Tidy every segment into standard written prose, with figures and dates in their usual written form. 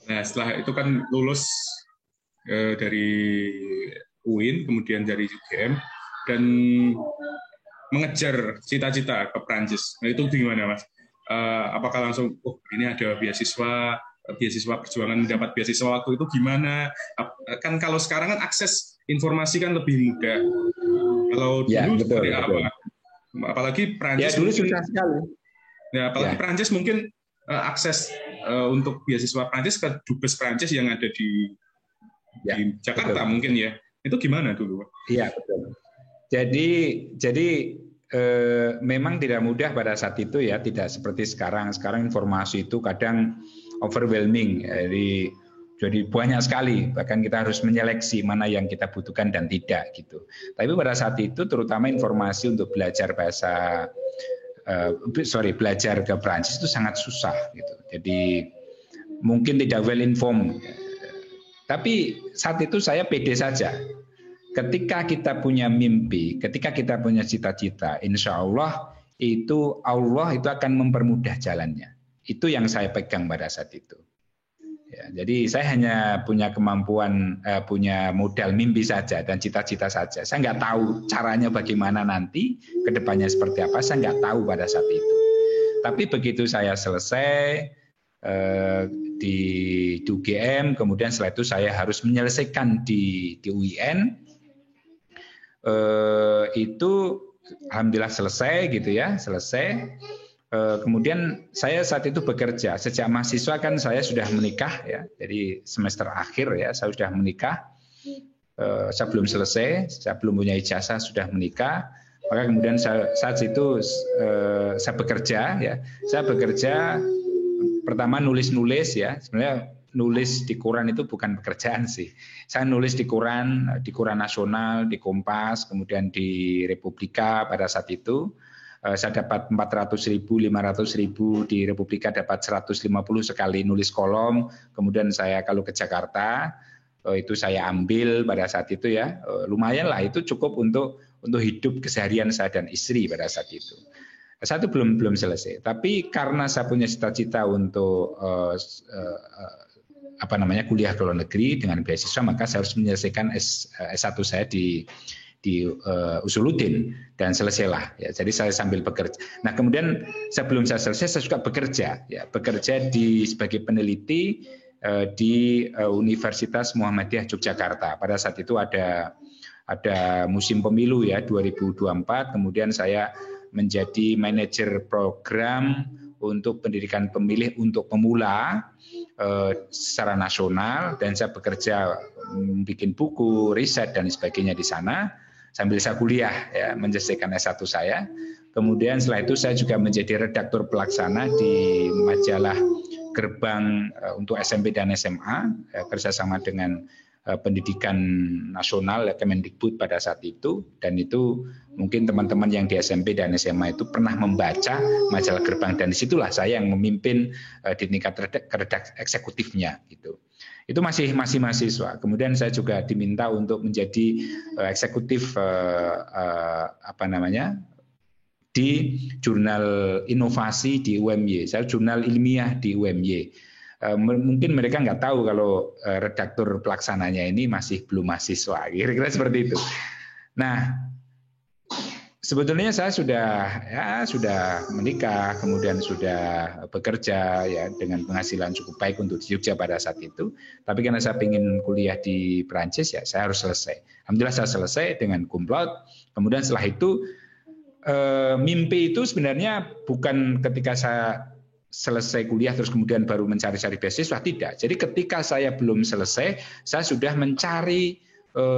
Nah, setelah itu kan lulus dari UIN, kemudian dari UGM, dan mengejar cita-cita ke Prancis. Nah, itu gimana, Mas? Apakah langsung, oh ini ada beasiswa perjuangan mendapat beasiswa waktu itu gimana? Kan kalau sekarang kan akses informasi kan lebih mudah. Kalau dulu betul, seperti betul. apa? Apalagi Prancis dulu mungkin, susah sekali. apalagi Prancis mungkin akses untuk beasiswa Prancis ke dubes Prancis yang ada di Jakarta betul. Mungkin ya. Itu gimana dulu? Iya, betul. Jadi memang tidak mudah pada saat itu ya, tidak seperti sekarang. Sekarang informasi itu kadang overwhelming, jadi banyak sekali. Bahkan kita harus menyeleksi mana yang kita butuhkan dan tidak gitu. Tapi pada saat itu terutama informasi untuk belajar belajar ke Prancis itu sangat susah gitu. Jadi mungkin tidak well informed. Tapi saat itu saya pede saja. Ketika kita punya mimpi, ketika kita punya cita-cita, insya Allah itu akan mempermudah jalannya. Itu yang saya pegang pada saat itu. Ya, jadi saya hanya punya kemampuan, punya modal mimpi saja dan cita-cita saja. Saya nggak tahu caranya bagaimana nanti, kedepannya seperti apa, saya nggak tahu pada saat itu. Tapi begitu saya selesai di UGM, kemudian setelah itu saya harus menyelesaikan di UIN. Itu alhamdulillah selesai gitu ya, selesai. Kemudian saya saat itu bekerja. Sejak mahasiswa kan saya sudah menikah ya, jadi semester akhir ya saya sudah menikah. Saya belum selesai, saya belum punya ijazah sudah menikah. Maka kemudian saat itu saya bekerja ya. Saya bekerja pertama nulis-nulis ya. Sebenarnya nulis di koran itu bukan pekerjaan sih. Saya nulis di koran nasional, di Kompas, kemudian di Republika pada saat itu. Saya dapat 400.000, 500.000, di Republika dapat 150 sekali nulis kolom. Kemudian saya kalau ke Jakarta, itu saya ambil pada saat itu ya. Lumayan lah, itu cukup untuk hidup keseharian saya dan istri pada saat itu. Saya itu belum selesai. Tapi karena saya punya cita-cita untuk kuliah ke luar negeri dengan beasiswa, maka saya harus menyelesaikan S1 saya di Usuluddin dan selesailah ya. Jadi saya sambil bekerja. Nah, kemudian sebelum saya selesai saya juga bekerja sebagai peneliti di Universitas Muhammadiyah Yogyakarta. Pada saat itu ada musim pemilu ya 2024, kemudian saya menjadi manajer program untuk pendidikan pemilih untuk pemula secara nasional, dan saya bekerja bikin buku, riset dan sebagainya di sana sambil saya kuliah ya, menyelesaikan S1 saya. Kemudian setelah itu saya juga menjadi redaktur pelaksana di majalah Gerbang untuk SMP dan SMA, kerjasama dengan pendidikan nasional Kemendikbud pada saat itu. Dan itu mungkin teman-teman yang di SMP dan SMA itu pernah membaca majalah Gerbang, dan disitulah saya yang memimpin di tingkat redaksi eksekutifnya gitu. Itu masih mahasiswa. Kemudian saya juga diminta untuk menjadi eksekutif di jurnal inovasi di UMY. Saya jurnal ilmiah di UMY. Mungkin mereka nggak tahu kalau redaktur pelaksananya ini masih belum mahasiswa. Kira-kira seperti itu. Nah, sebetulnya saya sudah menikah, kemudian sudah bekerja ya dengan penghasilan cukup baik untuk di Jogja pada saat itu. Tapi karena saya ingin kuliah di Perancis ya saya harus selesai. Alhamdulillah saya selesai dengan cum laude. Kemudian setelah itu mimpi itu sebenarnya bukan ketika saya selesai kuliah terus kemudian baru mencari-cari beasiswa, tidak. Jadi ketika saya belum selesai, saya sudah mencari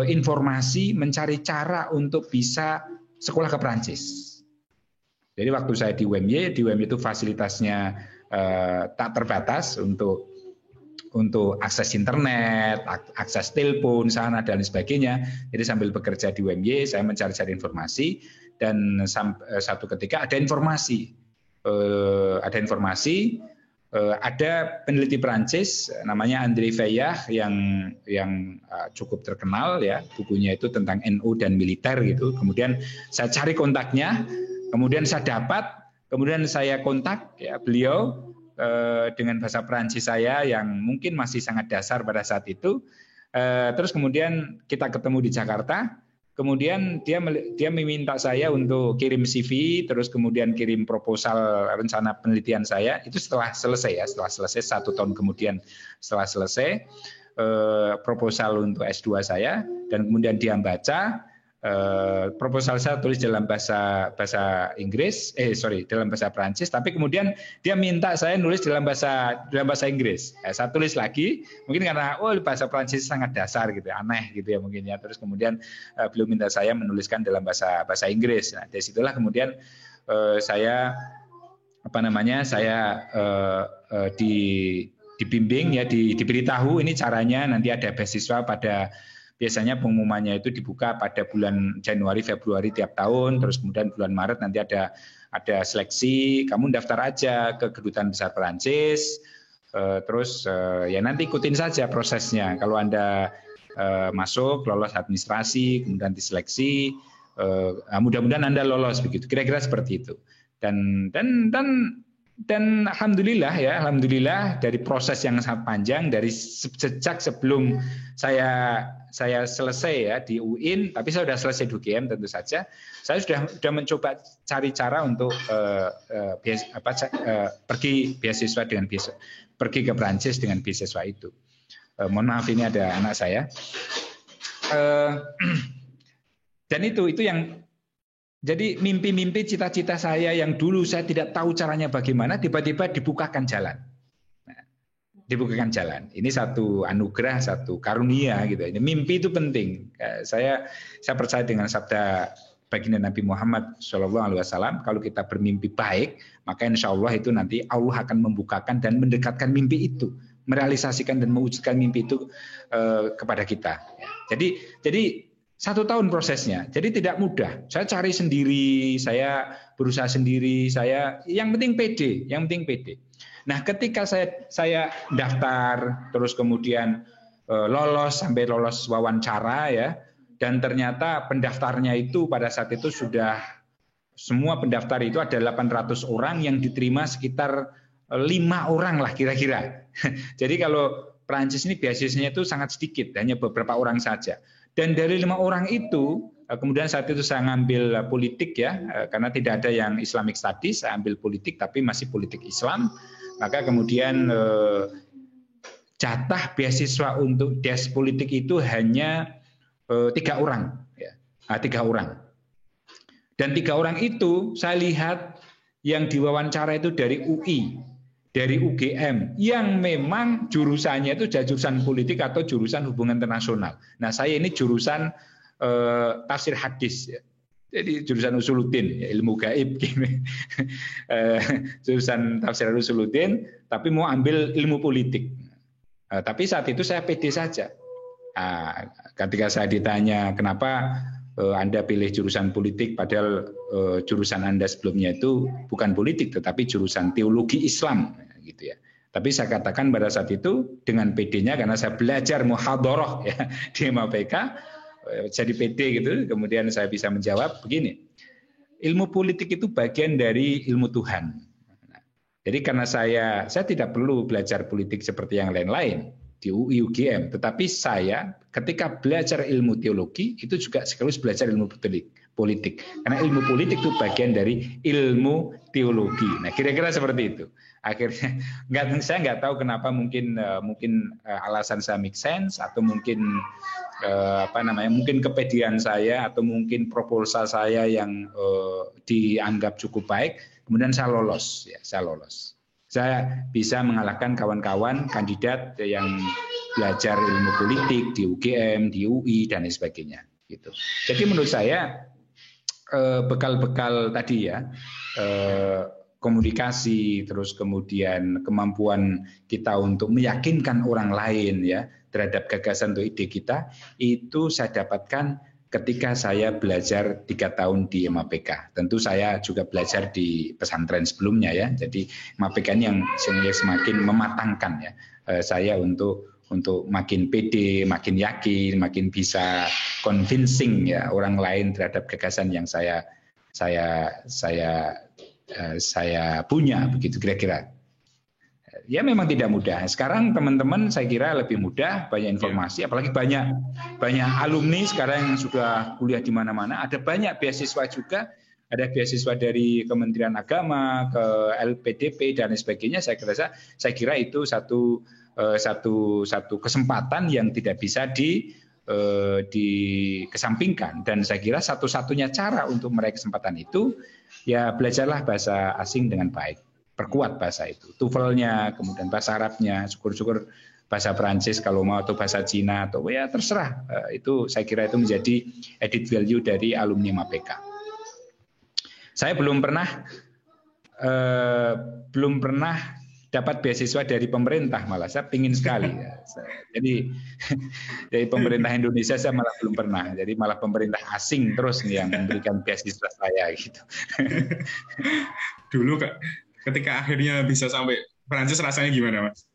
informasi, mencari cara untuk bisa sekolah ke Perancis. Jadi waktu saya di UMY itu fasilitasnya tak terbatas untuk akses internet, akses telepon sana dan sebagainya. Jadi sambil bekerja di UMY, saya mencari-cari informasi, dan satu ketika ada informasi, ada peneliti Perancis namanya André Fayah yang cukup terkenal ya, bukunya itu tentang NU dan militer gitu. Kemudian saya cari kontaknya, kemudian saya dapat, kemudian saya kontak ya beliau, dengan bahasa Perancis saya yang mungkin masih sangat dasar pada saat itu. Terus kemudian kita ketemu di Jakarta. Kemudian dia meminta saya untuk kirim CV, terus kemudian kirim proposal rencana penelitian saya. Itu setelah selesai ya, setelah selesai 1 tahun kemudian setelah selesai proposal untuk S2 saya, dan kemudian dia baca. Proposal saya tulis dalam bahasa Inggris, dalam bahasa Prancis, tapi kemudian dia minta saya nulis dalam bahasa Inggris. Saya tulis lagi, mungkin karena bahasa Prancis sangat dasar gitu, aneh gitu ya mungkin ya. Terus kemudian beliau minta saya menuliskan dalam bahasa Inggris. Nah, dari situlah kemudian saya dibimbing ya, diberitahu ini caranya, nanti ada beasiswa biasanya pengumumannya itu dibuka pada bulan Januari, Februari tiap tahun, terus kemudian bulan Maret nanti ada seleksi, kamu daftar aja ke Kedutaan Besar Perancis, terus ya nanti ikutin saja prosesnya. Kalau Anda masuk, lolos administrasi, kemudian diseleksi, mudah-mudahan Anda lolos begitu. Kira-kira seperti itu. Dan alhamdulillah ya, alhamdulillah dari proses yang sangat panjang, dari sejak sebelum saya selesai ya di UIN, tapi saya sudah selesai di UGM tentu saja. Saya sudah mencoba cari cara untuk pergi beasiswa dengan pergi ke Prancis dengan beasiswa itu. Mohon maaf, ini ada anak saya. Dan itu yang jadi mimpi-mimpi, cita-cita saya yang dulu saya tidak tahu caranya bagaimana, tiba-tiba dibukakan jalan. Dibukakan jalan. Ini satu anugerah, satu karunia gitu. Ini mimpi itu penting. Saya percaya dengan sabda baginda Nabi Muhammad SAW, kalau kita bermimpi baik, maka insya Allah itu nanti Allah akan membukakan dan mendekatkan mimpi itu, merealisasikan dan mewujudkan mimpi itu kepada kita. Jadi 1 tahun prosesnya, jadi tidak mudah. Saya cari sendiri, saya berusaha sendiri, yang penting pede, Nah, ketika saya daftar, terus kemudian sampai lolos wawancara ya, dan ternyata pendaftarnya itu pada saat itu sudah semua pendaftar itu ada 800 orang, yang diterima sekitar 5 orang lah kira-kira. Jadi kalau Prancis ini beasiswanya itu sangat sedikit, hanya beberapa orang saja. Dan dari 5 orang itu, kemudian saat itu saya ngambil politik ya, karena tidak ada yang Islamic Studies, saya ambil politik tapi masih politik Islam. Maka kemudian jatah beasiswa untuk des politik itu hanya 3 orang, ya. 3 orang. Dan 3 orang itu saya lihat yang diwawancara itu dari UI, dari UGM, yang memang jurusannya itu jurusan politik atau jurusan hubungan internasional. Nah, saya ini jurusan tafsir hadis, ya. Jadi jurusan usuluddin, ya, ilmu gaib, jurusan tafsir usuluddin, tapi mau ambil ilmu politik. Tapi saat itu saya pede saja. Ketika saya ditanya kenapa Anda pilih jurusan politik, padahal jurusan Anda sebelumnya itu bukan politik, tetapi jurusan teologi Islam, gitu ya. Tapi saya katakan pada saat itu dengan PD-nya, karena saya belajar muhadharah ya di MAPK, jadi PD gitu. Kemudian saya bisa menjawab begini, ilmu politik itu bagian dari ilmu Tuhan. Jadi karena saya tidak perlu belajar politik seperti yang lain-lain di UI UGM, tetapi saya ketika belajar ilmu teologi itu juga sekaligus belajar ilmu politik. Karena ilmu politik itu bagian dari ilmu teologi. Nah, kira-kira seperti itu. Akhirnya saya nggak tahu kenapa, mungkin alasan saya make sense, atau mungkin mungkin kepedean saya, atau mungkin proposal saya yang dianggap cukup baik, kemudian saya lolos. Saya bisa mengalahkan kawan-kawan kandidat yang belajar ilmu politik di UGM, di UI dan lain sebagainya. Gitu. Jadi menurut saya bekal-bekal tadi ya, komunikasi, terus kemudian kemampuan kita untuk meyakinkan orang lain ya terhadap gagasan atau ide kita, itu saya dapatkan ketika saya belajar 3 tahun di MAPK. Tentu saya juga belajar di pesantren sebelumnya ya. Jadi MAPK ini yang semakin mematangkan ya saya untuk makin pede, makin yakin, makin bisa convincing ya orang lain terhadap gagasan yang saya punya, begitu kira-kira. Ya memang tidak mudah. Sekarang teman-teman saya kira lebih mudah, banyak informasi, apalagi banyak alumni sekarang yang sudah kuliah di mana-mana. Ada banyak beasiswa juga, ada beasiswa dari Kementerian Agama, ke LPDP dan sebagainya. Saya kira itu satu kesempatan yang tidak bisa dikesampingkan. Dan saya kira satu-satunya cara untuk meraih kesempatan itu ya belajarlah bahasa asing dengan baik. Perkuat bahasa itu, TOEFL-nya, kemudian bahasa Arabnya, syukur-syukur bahasa Perancis kalau mau, atau bahasa Cina, atau ya terserah. Itu saya kira itu menjadi added value dari alumni MAPK. Saya belum pernah dapat beasiswa dari pemerintah, malah saya pingin sekali. Jadi dari pemerintah Indonesia saya malah belum pernah. Jadi malah pemerintah asing terus nih yang memberikan beasiswa saya gitu. Dulu ketika akhirnya bisa sampai Perancis rasanya gimana, Mas?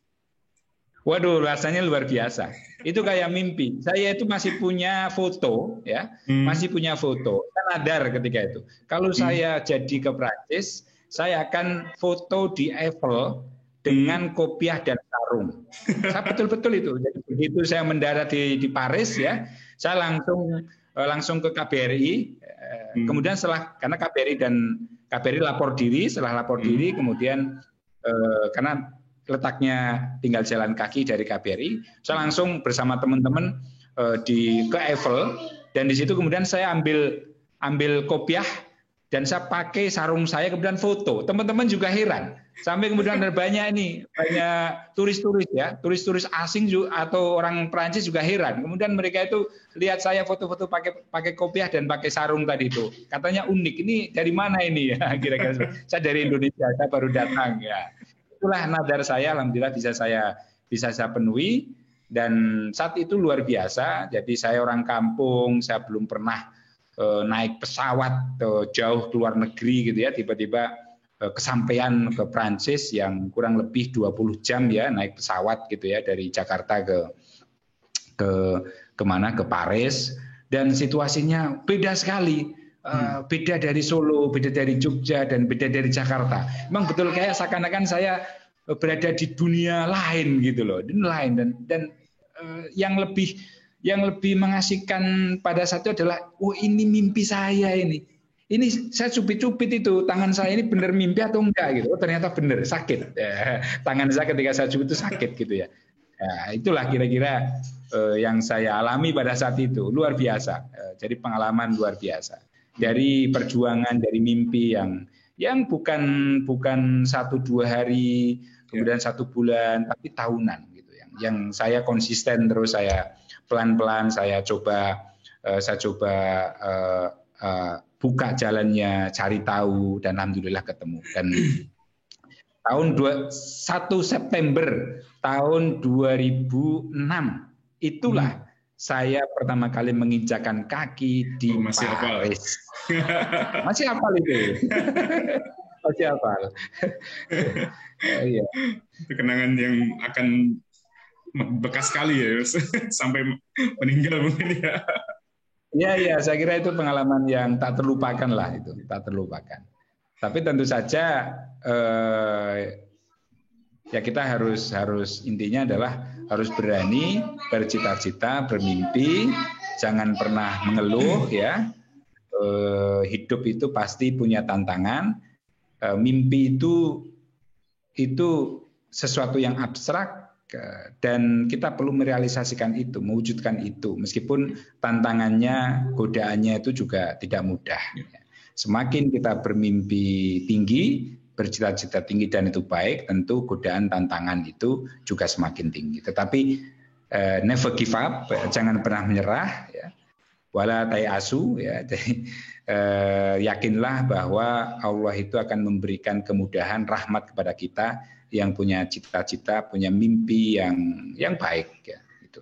Waduh, rasanya luar biasa. Itu kayak mimpi. Saya itu masih punya foto, ya, masih punya foto. Saya nadar ketika itu. Kalau saya jadi ke Perancis, saya akan foto di Eiffel dengan kopiah dan sarung. Saya betul-betul itu. Jadi begitu saya mendarat di Paris, ya, saya langsung ke KBRI. Kemudian karena KBRI lapor diri, setelah lapor diri, kemudian karena letaknya tinggal jalan kaki dari KBRI, saya langsung bersama teman-teman ke Eiffel, dan di situ kemudian saya ambil kopiah dan saya pakai sarung saya, kemudian foto. Teman-teman juga heran. Sampai kemudian ada banyak turis-turis asing juga, atau orang Prancis juga heran. Kemudian mereka itu lihat saya foto-foto pakai kopiah dan pakai sarung tadi itu. Katanya unik. Ini dari mana ini ya? Kira-kira saya dari Indonesia, saya baru datang ya. Itulah nadar saya, alhamdulillah bisa saya penuhi, dan saat itu luar biasa. Jadi saya orang kampung, saya belum pernah naik pesawat jauh ke luar negeri gitu ya, tiba-tiba kesampaian ke Prancis yang kurang lebih 20 jam ya, naik pesawat gitu ya, dari Jakarta ke Paris, dan situasinya beda sekali. Beda dari Solo, beda dari Jogja, dan beda dari Jakarta. Memang betul kayak seakan-akan saya berada di dunia lain gitu loh, dan yang lebih mengasihkan pada saat itu adalah, ini mimpi saya ini. Ini saya cupit-cupit itu, tangan saya ini benar mimpi atau enggak gitu. Oh, ternyata benar, sakit. Tangan saya ketika saya cupit itu sakit gitu ya. Itulah kira-kira yang saya alami pada saat itu, luar biasa. Jadi pengalaman luar biasa. Dari perjuangan, dari mimpi yang bukan 1-2 hari, kemudian 1 bulan, tapi tahunan gitu. Yang saya konsisten terus, saya pelan-pelan saya coba buka jalannya, cari tahu, dan alhamdulillah ketemu. Dan 1 September tahun 2006 itulah saya pertama kali menginjakan kaki di Paris. Masih hafal itu. Masih hafal. Iya. Itu kenangan yang akan bekas sekali ya, sampai meninggal mungkin ya. Iya, saya kira itu pengalaman yang tak terlupakan lah, itu tak terlupakan. Tapi tentu saja ya kita harus intinya adalah harus berani, bercita-cita, bermimpi, jangan pernah mengeluh ya. Hidup itu pasti punya tantangan. Mimpi itu sesuatu yang abstrak, dan kita perlu merealisasikan itu, mewujudkan itu, meskipun tantangannya, godaannya itu juga tidak mudah. Semakin kita bermimpi tinggi, bercita-cita tinggi, dan itu baik, tentu godaan tantangan itu juga semakin tinggi. Tetapi never give up, jangan pernah menyerah, ya. Wala tayasu, ya. Jadi yakinlah bahwa Allah itu akan memberikan kemudahan, rahmat kepada kita yang punya cita-cita, punya mimpi yang baik ya, gitu.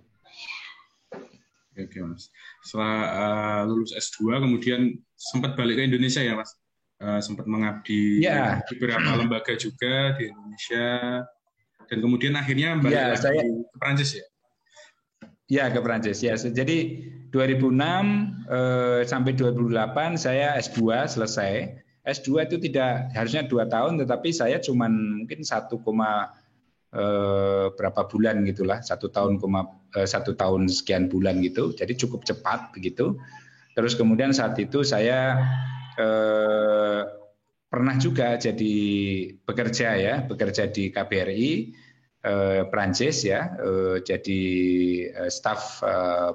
Oke, Mas. Setelah lulus S2 kemudian sempat balik ke Indonesia ya, Mas. Sempat mengabdi di beberapa lembaga juga di Indonesia, dan kemudian akhirnya balik lagi ke Prancis ya. Ya, ke Prancis ya. Jadi 2006 sampai 2008 saya S2 selesai. S2 itu tidak harusnya 2 tahun, tetapi saya cuma mungkin 1,5 berapa bulan gitulah, 1 tahun sekian bulan gitu, jadi cukup cepat begitu. Terus kemudian saat itu saya pernah juga jadi bekerja di KBRI Prancis ya, jadi staf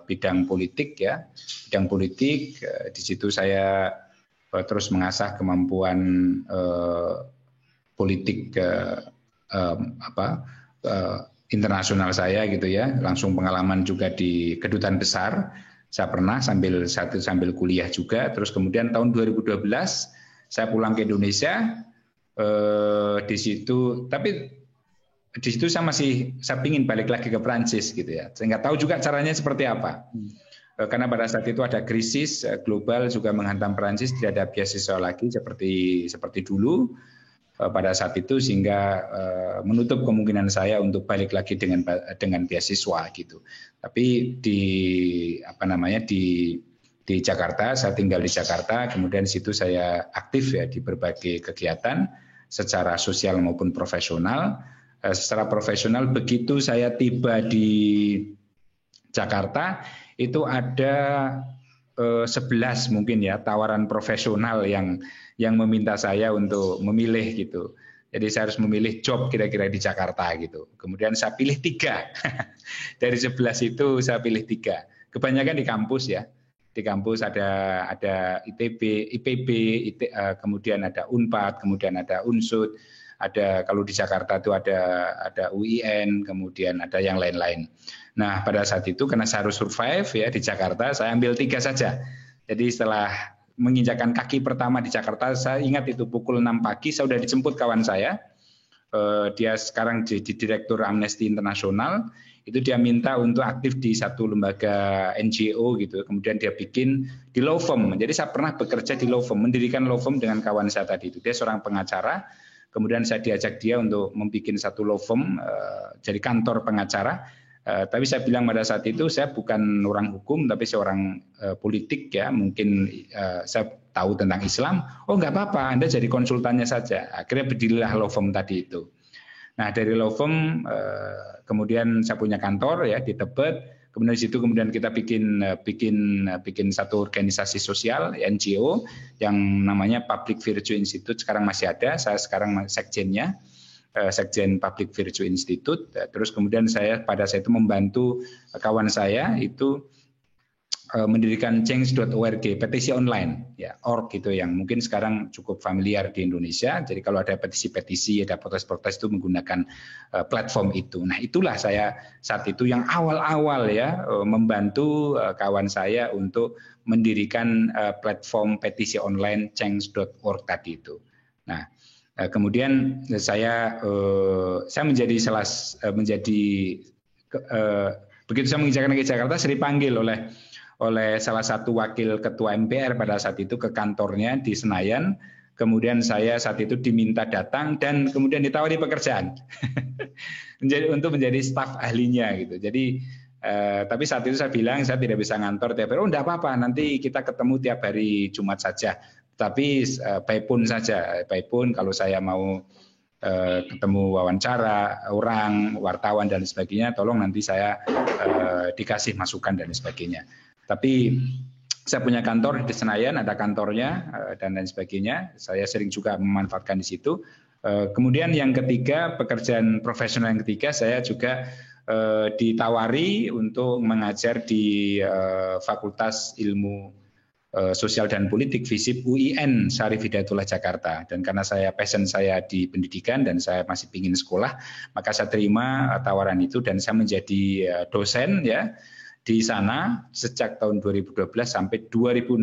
bidang politik ya, di situ saya terus mengasah kemampuan politik internasional saya gitu ya, langsung pengalaman juga di kedutaan besar saya pernah sambil kuliah juga. Terus kemudian tahun 2012 saya pulang ke Indonesia, di situ saya pingin balik lagi ke Prancis gitu ya, saya nggak tahu juga caranya seperti apa. Karena pada saat itu ada krisis global juga menghantam Prancis, tidak ada beasiswa lagi seperti dulu pada saat itu, sehingga menutup kemungkinan saya untuk balik lagi dengan beasiswa gitu. Tapi di Jakarta, saya tinggal di Jakarta, kemudian di situ saya aktif ya di berbagai kegiatan secara sosial maupun profesional. Secara profesional begitu saya tiba di Jakarta itu ada 11 mungkin ya tawaran profesional yang meminta saya untuk memilih gitu. Jadi saya harus memilih job kira-kira di Jakarta gitu. Kemudian saya pilih 3. Dari 11 itu saya pilih 3. Kebanyakan di kampus ya. Di kampus ada ITB, IPB, kemudian ada Unpad, kemudian ada Unsud, ada kalau di Jakarta itu ada UIN, kemudian ada yang lain-lain. Nah, pada saat itu karena saya harus survive ya di Jakarta, saya ambil 3 saja. Jadi setelah menginjakkan kaki pertama di Jakarta, saya ingat itu pukul 6 pagi saya sudah dijemput kawan saya. Dia sekarang jadi direktur Amnesty International. Itu dia minta untuk aktif di satu lembaga NGO gitu. Kemudian dia bikin di law firm. Jadi saya pernah bekerja di law firm, mendirikan law firm dengan kawan saya tadi itu. Dia seorang pengacara. Kemudian saya diajak dia untuk membuat satu law firm, jadi kantor pengacara. Tapi saya bilang pada saat itu saya bukan orang hukum, tapi seorang politik ya. Mungkin saya tahu tentang Islam. Oh nggak apa-apa, Anda jadi konsultannya saja. Akhirnya berdirilah law firm tadi itu. Nah dari law firm kemudian saya punya kantor ya di Tebet. Kemudian di situ kemudian kita bikin satu organisasi sosial NGO yang namanya Public Virtue Institute. Sekarang masih ada. Saya sekarang sekjennya. Sekjen Public Virtue Institute. Terus kemudian saya pada saat itu membantu kawan saya itu mendirikan change.org, petisi online ya, org gitu yang mungkin sekarang cukup familiar di Indonesia. Jadi kalau ada petisi-petisi, ada protes-protes itu menggunakan platform itu. Nah, itulah saya saat itu yang awal-awal ya membantu kawan saya untuk mendirikan platform petisi online change.org tadi itu. Nah, kemudian saya menjadi begitu saya menginjakkan ke Jakarta, saya dipanggil oleh salah satu wakil ketua MPR pada saat itu ke kantornya di Senayan. Kemudian saya saat itu diminta datang dan kemudian ditawari pekerjaan untuk menjadi staf ahlinya gitu. Jadi tapi saat itu saya bilang saya tidak bisa ngantor tiap hari. Oh enggak apa-apa, nanti kita ketemu tiap hari Jumat saja. Tapi by phone saja. By phone kalau saya mau ketemu wawancara orang, wartawan dan sebagainya, tolong nanti saya dikasih masukan dan sebagainya. Tapi saya punya kantor di Senayan, ada kantornya dan lain sebagainya. Saya sering juga memanfaatkan di situ. Kemudian yang ketiga, pekerjaan profesional yang ketiga, saya juga ditawari untuk mengajar di Fakultas Ilmu Sosial dan Politik FISIP UIN Syarif Hidayatullah Jakarta. Dan karena passion saya di pendidikan dan saya masih ingin sekolah, maka saya terima tawaran itu dan saya menjadi dosen ya di sana sejak tahun 2012 sampai 2016.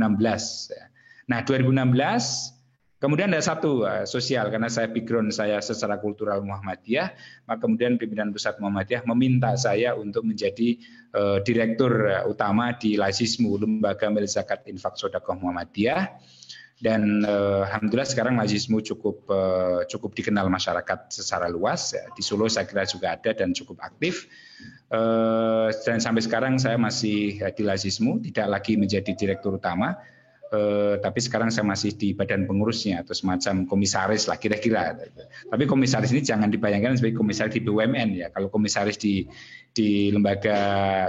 Nah 2016 kemudian ada satu sosial, karena saya background saya secara kultural Muhammadiyah, maka kemudian pimpinan pusat Muhammadiyah meminta saya untuk menjadi direktur utama di Lazismu, Lembaga Mil Zakat Infak Sedekah Muhammadiyah. Dan alhamdulillah sekarang Lazismu cukup dikenal masyarakat secara luas. Di Solo saya kira juga ada dan cukup aktif. Dan sampai sekarang saya masih di Lazismu, tidak lagi menjadi direktur utama. tapi sekarang saya masih di badan pengurusnya atau semacam komisaris lah kira-kira. Tapi komisaris ini jangan dibayangkan sebagai komisaris di BUMN ya. Kalau komisaris di lembaga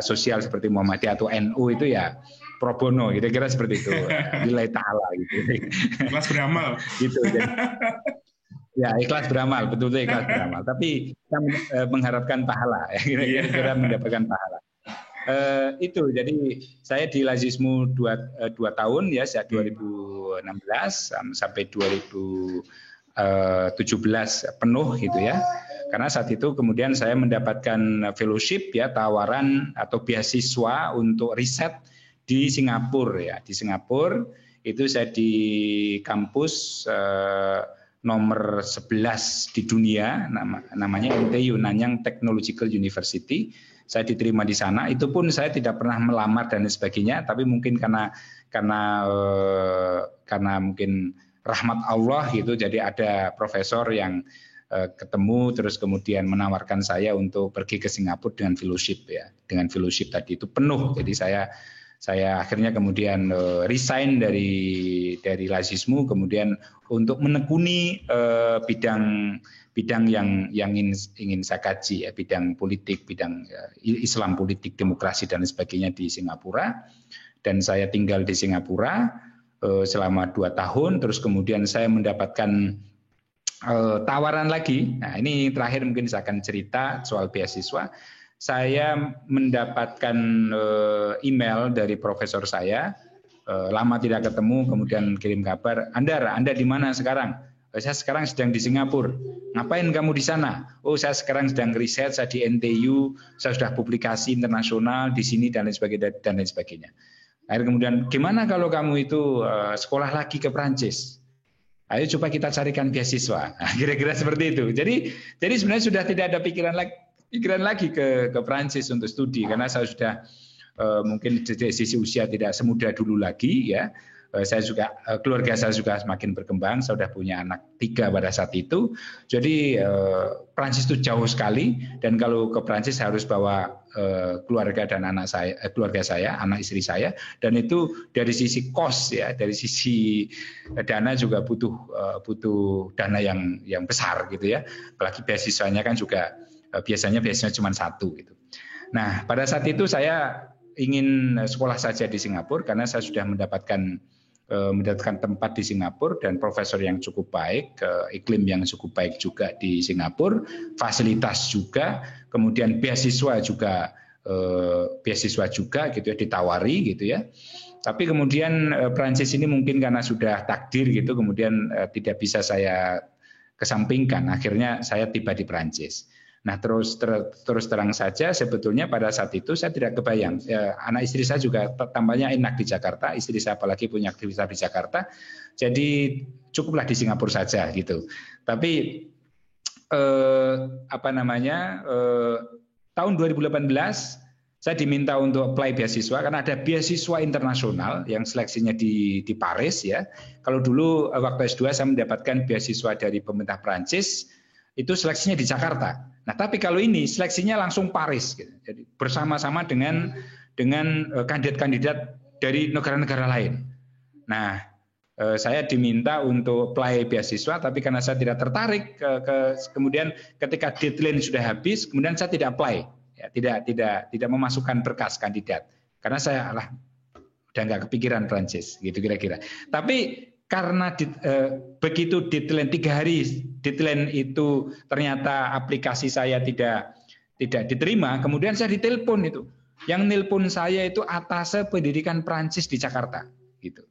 sosial seperti Muhammadiyah atau NU itu ya pro bono, kira-kira seperti itu. Lillahi ta'ala gitu. Ikhlas beramal. Gitu. Jadi, ya ikhlas beramal, betul-betul ikhlas beramal. Tapi kita mengharapkan pahala, ya, kira-kira mendapatkan pahala. Itu jadi saya di Lazismu 2 tahun ya, sejak 2016 sampai 2017 penuh gitu ya. Karena saat itu kemudian saya mendapatkan fellowship ya, tawaran atau beasiswa untuk riset di Singapura ya. Di Singapura itu saya di kampus nomor 11 di dunia, namanya NTU, Nanyang Technological University. Saya diterima di sana. Itu pun saya tidak pernah melamar dan sebagainya, tapi mungkin karena mungkin rahmat Allah gitu. Jadi ada profesor yang ketemu terus kemudian menawarkan saya untuk pergi ke Singapura dengan fellowship ya. Dengan fellowship tadi itu penuh. Jadi saya akhirnya kemudian resign dari Lazismu, kemudian untuk menekuni bidang yang ingin saya kaji ya, bidang politik, bidang Islam politik, demokrasi dan sebagainya di Singapura. Dan saya tinggal di Singapura selama 2 tahun, terus kemudian saya mendapatkan tawaran lagi. Nah, ini terakhir mungkin saya akan cerita soal beasiswa. Saya mendapatkan email dari profesor saya, lama tidak ketemu, kemudian kirim kabar, Anda di mana sekarang? Saya sekarang sedang di Singapura. Ngapain kamu di sana? Oh, saya sekarang sedang riset, saya di NTU, saya sudah publikasi internasional di sini dan lain sebagainya. Akhirnya kemudian, gimana kalau kamu itu sekolah lagi ke Prancis? Ayo coba kita carikan beasiswa. Nah, kira-kira seperti itu. Jadi sebenarnya sudah tidak ada pikiran lagi ke Prancis untuk studi, karena saya sudah mungkin dari sisi usia tidak semuda dulu lagi ya. Saya juga keluarga saya juga semakin berkembang, saya sudah punya anak 3 pada saat itu. Jadi Prancis itu jauh sekali, dan kalau ke Prancis harus bawa keluarga dan keluarga saya, anak istri saya, dan itu dari sisi cost ya, dari sisi dana juga butuh dana yang besar gitu ya. Apalagi beasiswanya kan juga biasanya cuma 1 gitu. Nah, pada saat itu saya ingin sekolah saja di Singapura karena saya sudah mendapatkan tempat di Singapura dan profesor yang cukup baik, iklim yang cukup baik juga di Singapura, fasilitas juga, kemudian beasiswa juga gitu ya, ditawari gitu ya. Tapi kemudian Prancis ini mungkin karena sudah takdir gitu, kemudian tidak bisa saya kesampingkan. Akhirnya saya tiba di Prancis. Nah, terus terang saja sebetulnya pada saat itu saya tidak kebayang. Anak istri saya juga tampaknya enak di Jakarta, istri saya apalagi punya aktivitas di Jakarta. Jadi cukuplah di Singapura saja gitu. Tapi tahun 2018 saya diminta untuk apply beasiswa karena ada beasiswa internasional yang seleksinya di Paris ya. Kalau dulu waktu S2 saya mendapatkan beasiswa dari pemerintah Prancis, itu seleksinya di Jakarta. Nah, tapi kalau ini seleksinya langsung Paris, gitu. Jadi bersama-sama dengan kandidat-kandidat dari negara-negara lain. Nah, saya diminta untuk apply beasiswa, tapi karena saya tidak tertarik, kemudian ketika deadline sudah habis, kemudian saya tidak apply, ya, tidak memasukkan berkas kandidat, karena saya udah nggak kepikiran Prancis, gitu kira-kira. Tapi karena begitu deadline 3 hari, deadline itu ternyata aplikasi saya tidak diterima, kemudian saya ditelepon itu. Yang nelpon saya itu atase pendidikan Prancis di Jakarta, gitu.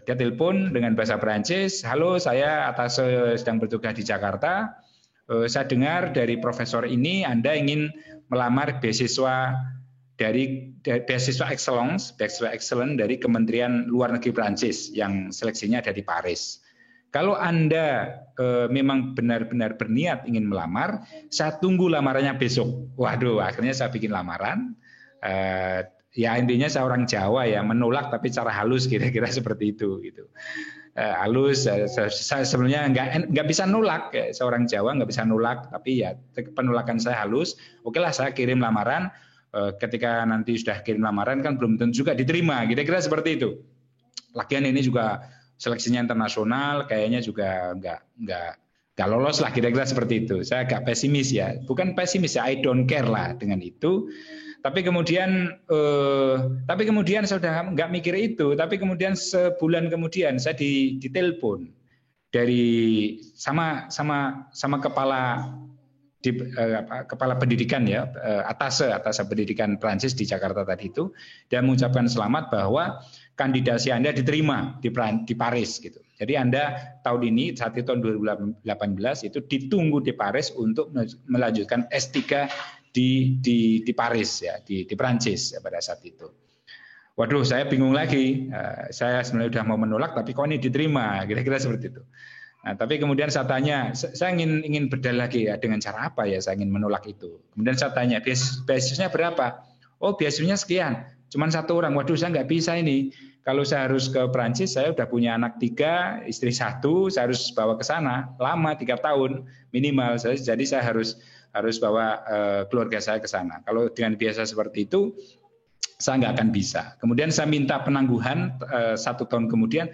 Dia telepon dengan bahasa Prancis, halo saya atase sedang bertugas di Jakarta, saya dengar dari profesor ini Anda ingin melamar beasiswa dari beasiswa excellence dari Kementerian Luar Negeri Prancis yang seleksinya ada di Paris. Kalau Anda memang benar-benar berniat ingin melamar, saya tunggu lamarannya besok. Waduh, akhirnya saya bikin lamaran. Ya intinya saya orang Jawa ya, menolak tapi cara halus kira-kira seperti itu gitu. Halus, saya sebenarnya nggak bisa nolak, ya. Seorang Jawa nggak bisa nolak, tapi ya penolakan saya halus. Oke lah, saya kirim lamaran. Ketika nanti sudah kirim lamaran kan belum tentu juga diterima, kira-kira seperti itu. lagian ini juga seleksinya internasional, kayaknya juga nggak lolos lah, kira-kira seperti itu. Saya agak pesimis ya, bukan pesimis ya, I don't care lah dengan itu. Tapi kemudian saya sudah nggak mikir itu. Tapi kemudian sebulan kemudian saya ditelepon dari sama kepala kepala pendidikan ya, atase pendidikan Prancis di Jakarta tadi itu, dan mengucapkan selamat bahwa kandidasi Anda diterima di Paris gitu. Jadi Anda tahun ini, saat itu tahun 2018 itu ditunggu di Paris untuk melanjutkan S3 di Paris ya, di Prancis ya, pada saat itu. Waduh, saya bingung lagi. Saya sebenarnya sudah mau menolak, tapi kok ini diterima, kira-kira seperti itu. Nah, tapi kemudian saya tanya, saya ingin berdalih lagi ya, dengan cara apa ya saya ingin menolak itu. Kemudian saya tanya, beasiswanya berapa? Oh, beasiswanya sekian. Cuman 1 orang. Waduh, saya nggak bisa ini. Kalau saya harus ke Prancis, saya udah punya anak 3, istri 1, saya harus bawa ke sana lama 3 tahun minimal. Jadi saya harus bawa keluarga saya ke sana. Kalau dengan biasa seperti itu, saya nggak akan bisa. Kemudian saya minta penangguhan 1 tahun kemudian,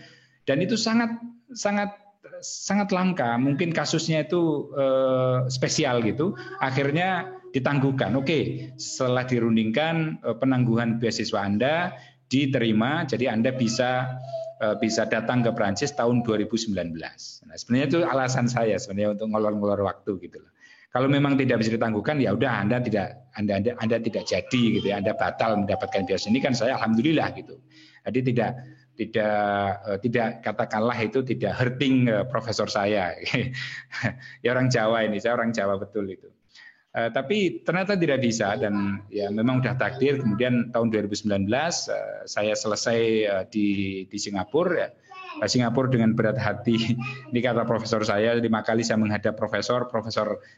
dan itu sangat langka. Mungkin kasusnya itu spesial gitu. Akhirnya ditangguhkan. Oke, setelah dirundingkan penangguhan beasiswa Anda diterima, jadi Anda bisa datang ke Prancis tahun 2019. Nah, sebenarnya itu alasan saya sebenarnya untuk ngolor-ngolor waktu gitu loh. Kalau memang tidak bisa ditangguhkan, ya udah Anda tidak jadi gitu ya, Anda batal mendapatkan beasiswa ini, kan saya alhamdulillah gitu. Jadi tidak katakanlah itu tidak hurting profesor saya. Ya orang Jawa ini, saya orang Jawa betul itu. Tapi ternyata tidak bisa, dan ya memang udah takdir. Kemudian tahun 2019 saya selesai di Singapura ya. Singapura dengan berat hati, ini kata profesor saya, 5 kali saya menghadap profesor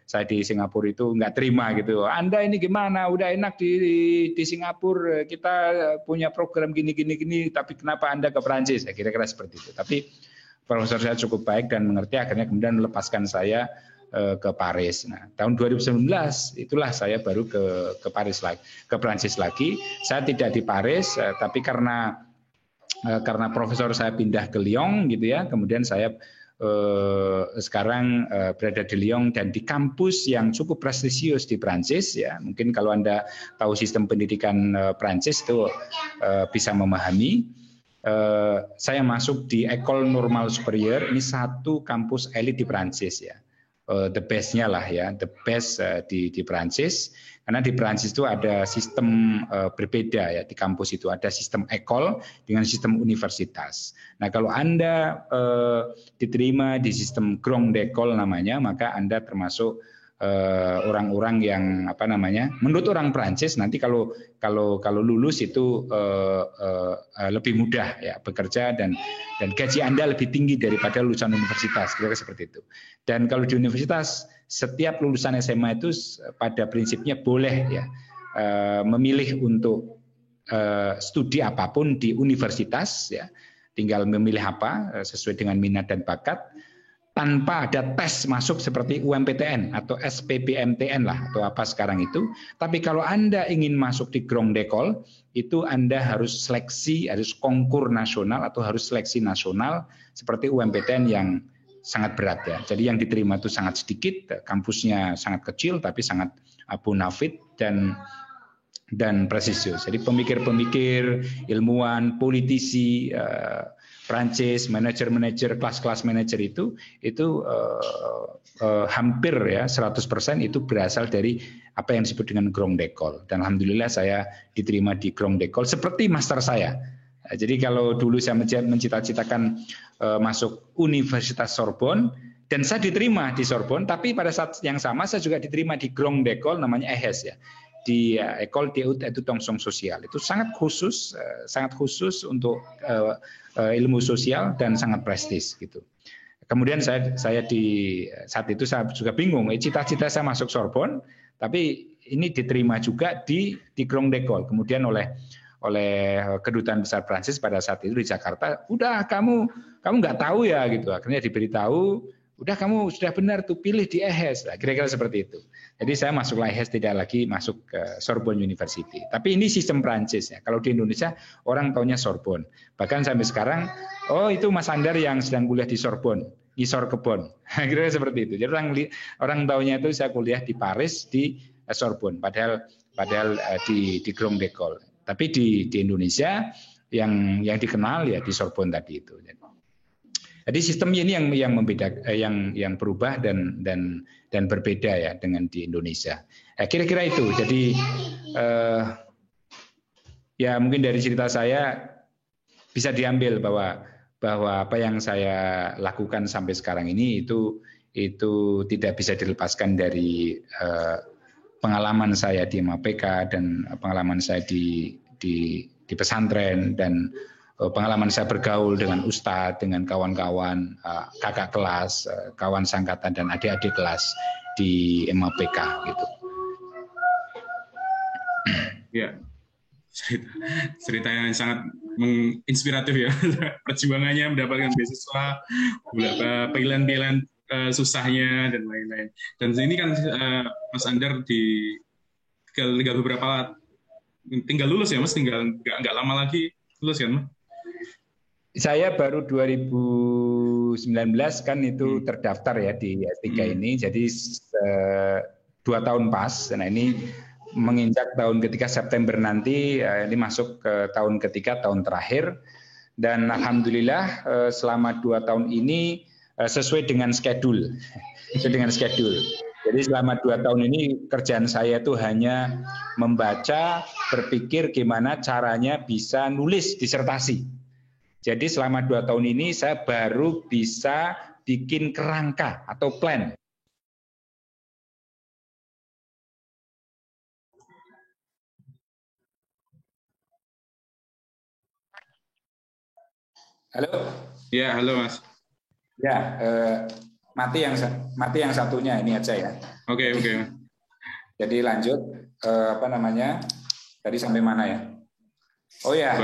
saya di Singapura itu nggak terima gitu. Anda ini gimana, udah enak di Singapura, kita punya program gini, tapi kenapa Anda ke Prancis? Ya, kira-kira seperti itu. Tapi profesor saya cukup baik dan mengerti, akhirnya kemudian melepaskan saya ke Paris. Nah, tahun 2019 itulah saya baru ke Paris lagi, ke Prancis lagi. Saya tidak di Paris, tapi karena profesor saya pindah ke Lyon gitu ya, kemudian saya sekarang berada di Lyon dan di kampus yang cukup prestisius di Prancis ya. Mungkin kalau Anda tahu sistem pendidikan Prancis itu bisa memahami. Saya masuk di École Normale Supérieure, ini satu kampus elit di Prancis ya. The best-nya lah ya, the best di Prancis. Karena di Prancis itu ada sistem berbeda ya, di kampus itu ada sistem ekol dengan sistem universitas. Nah, kalau Anda diterima di sistem Grande d'École namanya, maka Anda termasuk orang-orang yang menurut orang Prancis nanti kalau lulus itu lebih mudah ya bekerja, dan gaji Anda lebih tinggi daripada lulusan universitas, kira-kira seperti itu. Dan kalau di universitas, setiap lulusan SMA itu pada prinsipnya boleh ya memilih untuk studi apapun di universitas ya, tinggal memilih apa sesuai dengan minat dan bakat, tanpa ada tes masuk seperti UMPTN atau SPPMTN lah atau apa sekarang itu. Tapi kalau Anda ingin masuk di Grande d'École, itu Anda harus seleksi, harus konkur nasional atau harus seleksi nasional seperti UMPTN yang sangat berat ya. Jadi yang diterima itu sangat sedikit, kampusnya sangat kecil tapi sangat bonafit dan presisius. Jadi pemikir-pemikir, ilmuwan, politisi Prancis, manajer-manajer, kelas-kelas manajer itu hampir ya 100% itu berasal dari apa yang disebut dengan Grande d'École. Dan alhamdulillah saya diterima di Grande d'École seperti master saya. Jadi kalau dulu saya mencita-citakan masuk Universitas Sorbonne, dan saya diterima di Sorbonne, tapi pada saat yang sama saya juga diterima di Grande d'École namanya EHES ya, di École des Hautes Études d'Action Sociale. Itu sangat khusus untuk ilmu sosial dan sangat prestis gitu. Kemudian saya di saat itu saya juga bingung, cita-cita saya masuk Sorbonne, tapi ini diterima juga di Grande d'École. Kemudian oleh Kedutaan Besar Prancis pada saat itu di Jakarta, udah kamu nggak tahu ya gitu. Akhirnya diberitahu udah kamu sudah benar tuh pilih di IHES. Nah, kira-kira seperti itu. Jadi saya masuklah IHES, tidak lagi masuk ke Sorbonne University. Tapi ini sistem Prancis ya. Kalau di Indonesia orang taunya Sorbonne. Bahkan sampai sekarang, oh itu Mas Andar yang sedang kuliah di Sorbonne, di Sorbonne. Kira-kira seperti itu. Jadi orang taunya itu saya kuliah di Paris di Sorbonne. Padahal di Grand École. Tapi di Indonesia yang dikenal ya di Sorbonne tadi itu. Jadi sistemnya ini yang membeda, yang berubah dan berbeda ya dengan di Indonesia. Kira-kira itu. Jadi ya mungkin dari cerita saya bisa diambil bahwa apa yang saya lakukan sampai sekarang ini itu tidak bisa dilepaskan dari pengalaman saya di MAPK dan pengalaman saya di pesantren dan pengalaman saya bergaul dengan ustadz, dengan kawan-kawan, kakak kelas, kawan sangkatan dan adik-adik kelas di MAPK gitu. Ya, cerita yang sangat menginspiratif ya. Perjuangannya mendapatkan beasiswa, pilihan-pilihan susahnya dan lain-lain. Dan ini kan Mas Andar tinggal lulus ya Mas, tinggal nggak lama lagi lulus kan Mas? Saya baru 2019 kan itu terdaftar ya di S3 ini, jadi 2 tahun pas. Nah ini menginjak tahun ketiga September nanti, ini masuk ke tahun ketiga, tahun terakhir. Dan alhamdulillah selama 2 tahun ini sesuai dengan schedule. Jadi selama 2 tahun ini kerjaan saya itu hanya membaca, berpikir gimana caranya bisa nulis disertasi. Jadi selama 2 tahun ini saya baru bisa bikin kerangka atau plan. Halo? Ya, halo Mas. Ya, mati yang satunya ini aja ya. Oke. Jadi lanjut, tadi sampai mana ya? Oh ya.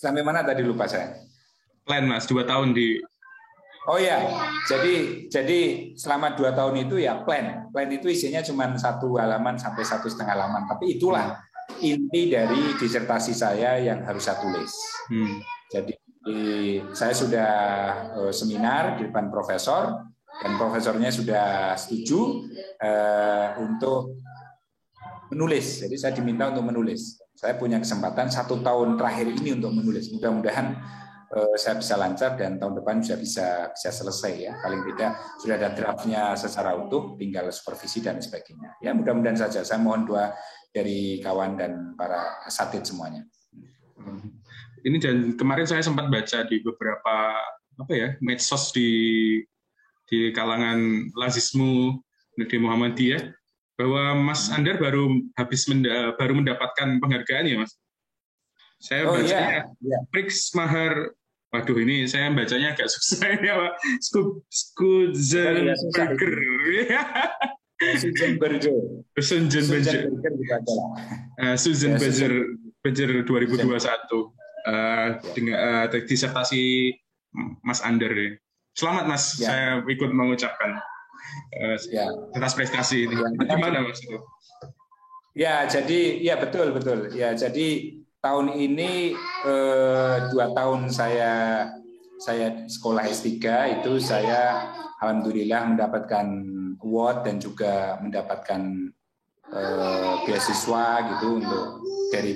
Sampai mana tadi lupa saya. Plan Mas, 2 tahun di. Oh ya, jadi selama 2 tahun itu ya plan. Plan itu isinya cuma 1 halaman sampai 1,5 halaman. Tapi itulah inti dari disertasi saya yang harus saya tulis. Jadi saya sudah seminar di depan profesor dan profesornya sudah setuju untuk menulis. Jadi saya diminta untuk menulis. Saya punya kesempatan 1 tahun terakhir ini untuk menulis. Mudah-mudahan saya bisa lancar dan tahun depan bisa selesai ya. Paling tidak sudah ada draftnya secara utuh, tinggal supervisi dan sebagainya. Ya mudah-mudahan saja. Saya mohon doa dari kawan dan para asatid semuanya. Ini dan kemarin saya sempat baca di beberapa medsos di kalangan lazismu di Muhammadiyah bahwa Mas Andar baru mendapatkan penghargaan ya Mas. Saya bacanya Prix Mahar. Waduh ini saya bacanya agak susah ya Pak. Skuzenberger. Susan Berger 2021 dengan disertasi Mas Andar ya. Selamat Mas, saya ikut mengucapkan atas prestasi ini. Gimana Mas itu? Ya, jadi ya betul. Ya, jadi tahun ini 2 tahun saya sekolah S3 itu saya alhamdulillah mendapatkan award dan juga mendapatkan beasiswa gitu untuk dari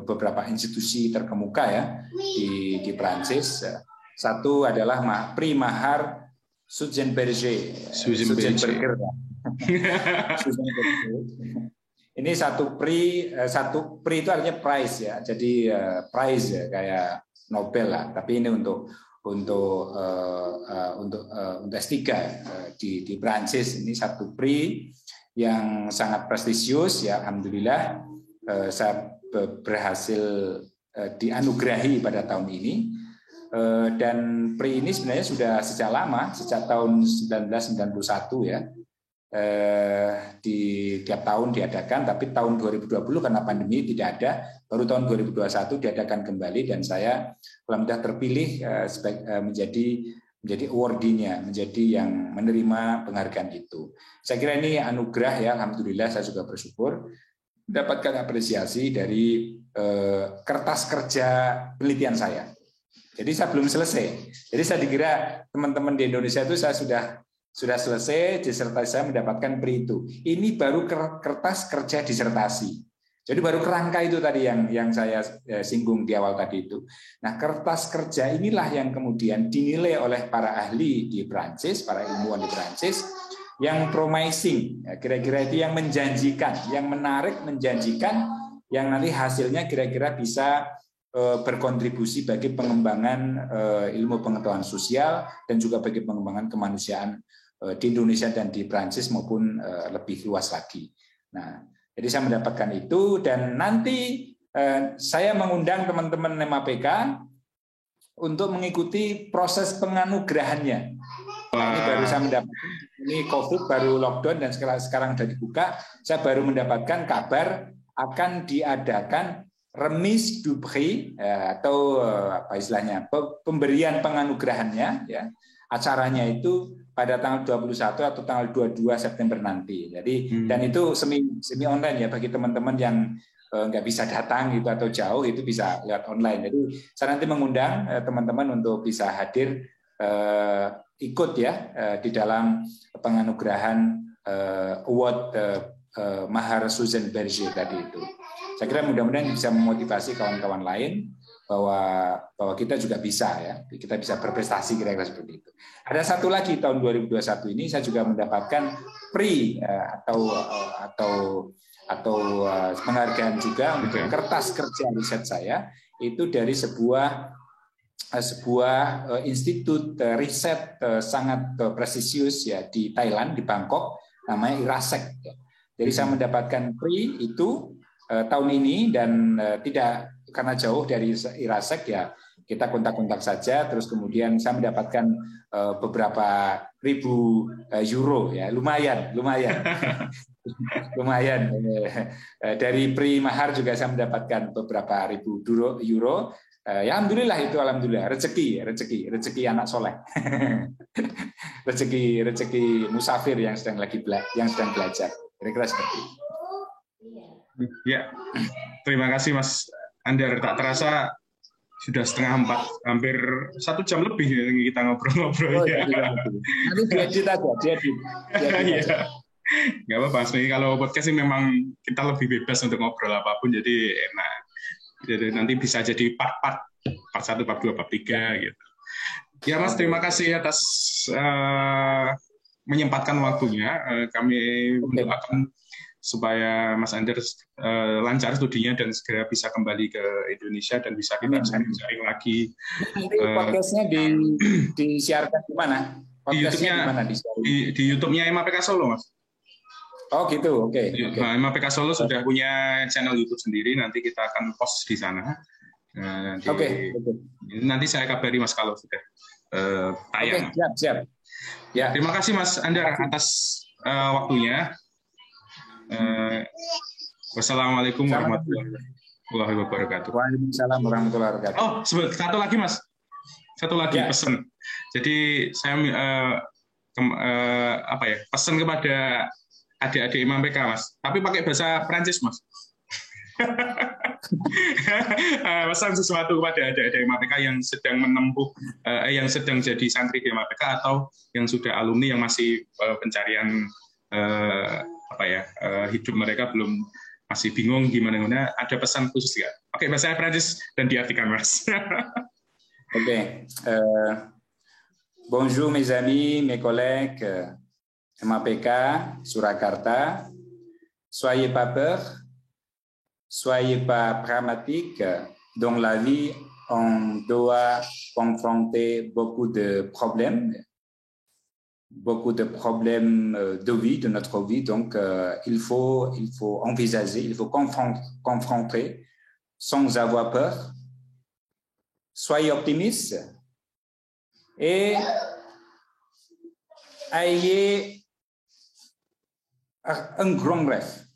beberapa institusi terkemuka ya di Prancis. Satu adalah Prix Mahar Suzenberger. Ini satu prix itu artinya prize ya. Jadi prize ya kayak Nobel lah. Tapi ini untuk S3 di Prancis ini satu prix yang sangat prestisius ya. Alhamdulillah saya berhasil dianugerahi pada tahun ini. Dan prix ini sebenarnya sudah sejak lama, sejak tahun 1991 ya. di tiap tahun diadakan, tapi tahun 2020 karena pandemi tidak ada, baru tahun 2021 diadakan kembali, dan saya alhamdulillah terpilih menjadi awardee-nya, menjadi yang menerima penghargaan itu. Saya kira ini anugerah ya, alhamdulillah saya juga bersyukur mendapatkan apresiasi dari kertas kerja penelitian saya. Jadi saya belum selesai. Jadi saya dikira teman-teman di Indonesia itu saya sudah selesai disertasi, saya mendapatkan PRI itu. Ini baru kertas kerja disertasi. Jadi baru kerangka itu tadi yang saya singgung di awal tadi itu. Nah, kertas kerja inilah yang kemudian dinilai oleh para ahli di Prancis, para ilmuwan di Prancis, yang promising, kira-kira itu yang menjanjikan, yang menarik, menjanjikan, yang nanti hasilnya kira-kira bisa berkontribusi bagi pengembangan ilmu pengetahuan sosial dan juga bagi pengembangan kemanusiaan di Indonesia dan di Prancis maupun lebih luas lagi. Nah, jadi saya mendapatkan itu, dan nanti saya mengundang teman-teman MAPK untuk mengikuti proses penganugerahannya. Nah, ini baru saya mendapatkan, ini COVID baru lockdown dan sekarang sudah dibuka, saya baru mendapatkan kabar akan diadakan remise du prix atau apa istilahnya, pemberian penganugerahannya ya. Acaranya itu pada tanggal 21 atau tanggal 22 September nanti. Jadi dan itu semi online ya, bagi teman-teman yang nggak bisa datang gitu atau jauh, itu bisa lewat online. Jadi saya nanti mengundang teman-teman untuk bisa hadir ikut ya di dalam penganugerahan award Mahar Susan Berger tadi itu. Saya kira mudah-mudahan bisa memotivasi kawan-kawan lain bahwa kita juga bisa ya, kita bisa berprestasi, kira-kira seperti itu. Ada satu lagi, tahun 2021 ini saya juga mendapatkan PRI atau penghargaan juga untuk kertas kerja riset saya, itu dari sebuah institut riset sangat presisius ya di Thailand, di Bangkok, namanya IRASEC. Jadi saya mendapatkan PRI itu tahun ini, dan tidak karena jauh dari IRASEC ya, kita kontak-kontak saja, terus kemudian saya mendapatkan beberapa ribu euro ya, lumayan lumayan. Dari PRI Mahar juga saya mendapatkan beberapa ribu euro. Ya alhamdulillah, rezeki anak soleh. rezeki musafir yang sedang belajar. Kira-kira seperti itu. Ya, terima kasih Mas Andar. Tak terasa sudah 3:30, hampir 1 jam lebih kita ngobrol-ngobrol. Nanti diedit aja, Iya. Nggak apa-apa, Mas. Kalau podcast ini memang kita lebih bebas untuk ngobrol apapun, jadi enak. Jadi nanti bisa jadi part 1, part 2, part 3 gitu. Ya Mas, terima kasih atas menyempatkan waktunya. Kami mendoakan supaya Mas Andar lancar studinya dan segera bisa kembali ke Indonesia dan bisa kita sharing lagi. Nanti podcastnya disiarkan di mana? Di YouTube-nya MAPK Solo, Mas. Oh gitu, oke. Nah, MAPK Solo sudah punya channel YouTube sendiri, nanti kita akan post di sana. Nanti saya kabari Mas kalau sudah tayang. Siap. Ya. Terima kasih Mas Andar atas waktunya. Wassalamualaikum warahmatullahi wabarakatuh. Waalaikumsalam warahmatullahi wabarakatuh. Oh, satu lagi Mas. Satu lagi pesan. Jadi saya pesan kepada adik-adik MAPK Mas. Tapi pakai bahasa Prancis Mas. Pesan sesuatu kepada adik-adik MAPK yang sedang menempuh, yang sedang jadi santri di MAPK atau yang sudah alumni yang masih pencarian hidup mereka masih bingung gimana, ada pesan khusus nggak? Pakai bahasa Prancis dan diartikan Mas. Bonjour mes amis, mes collègues, MAPK Surakarta. Soyez pas peur, soyez pas pragmatique. Dans la vie, on doit confronter beaucoup de problèmes de vie, de notre vie. Donc, il faut envisager, il faut confronter sans avoir peur. Soyez optimiste et ayez un grand rêve.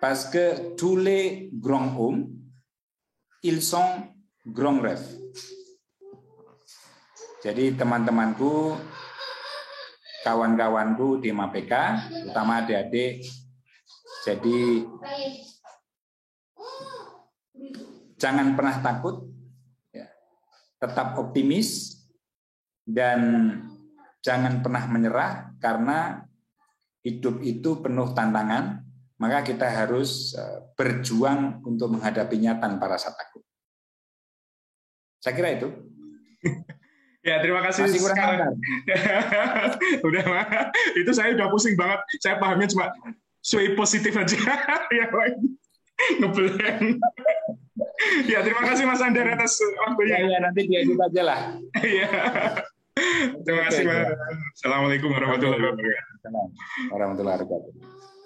Parce que tous les grands hommes, ils sont grands rêves. Jadi teman-temanku, kawan-kawanku di MAPK, terutama adik-adik, jadi jangan pernah takut, tetap optimis, dan jangan pernah menyerah, karena hidup itu penuh tantangan, maka kita harus berjuang untuk menghadapinya tanpa rasa takut. Saya kira itu. Ya, terima kasih. Masih kurang sekarang. Udah, itu saya udah pusing banget. Saya pahamnya cuma sway positif aja. Ya, ngeblank. Ya, terima kasih Mas Andar atas waktunya. Ya, nanti diedit aja lah. Iya. Terima kasih, Mas. Assalamualaikum warahmatullahi wabarakatuh. Warahmatullahi wabarakatuh.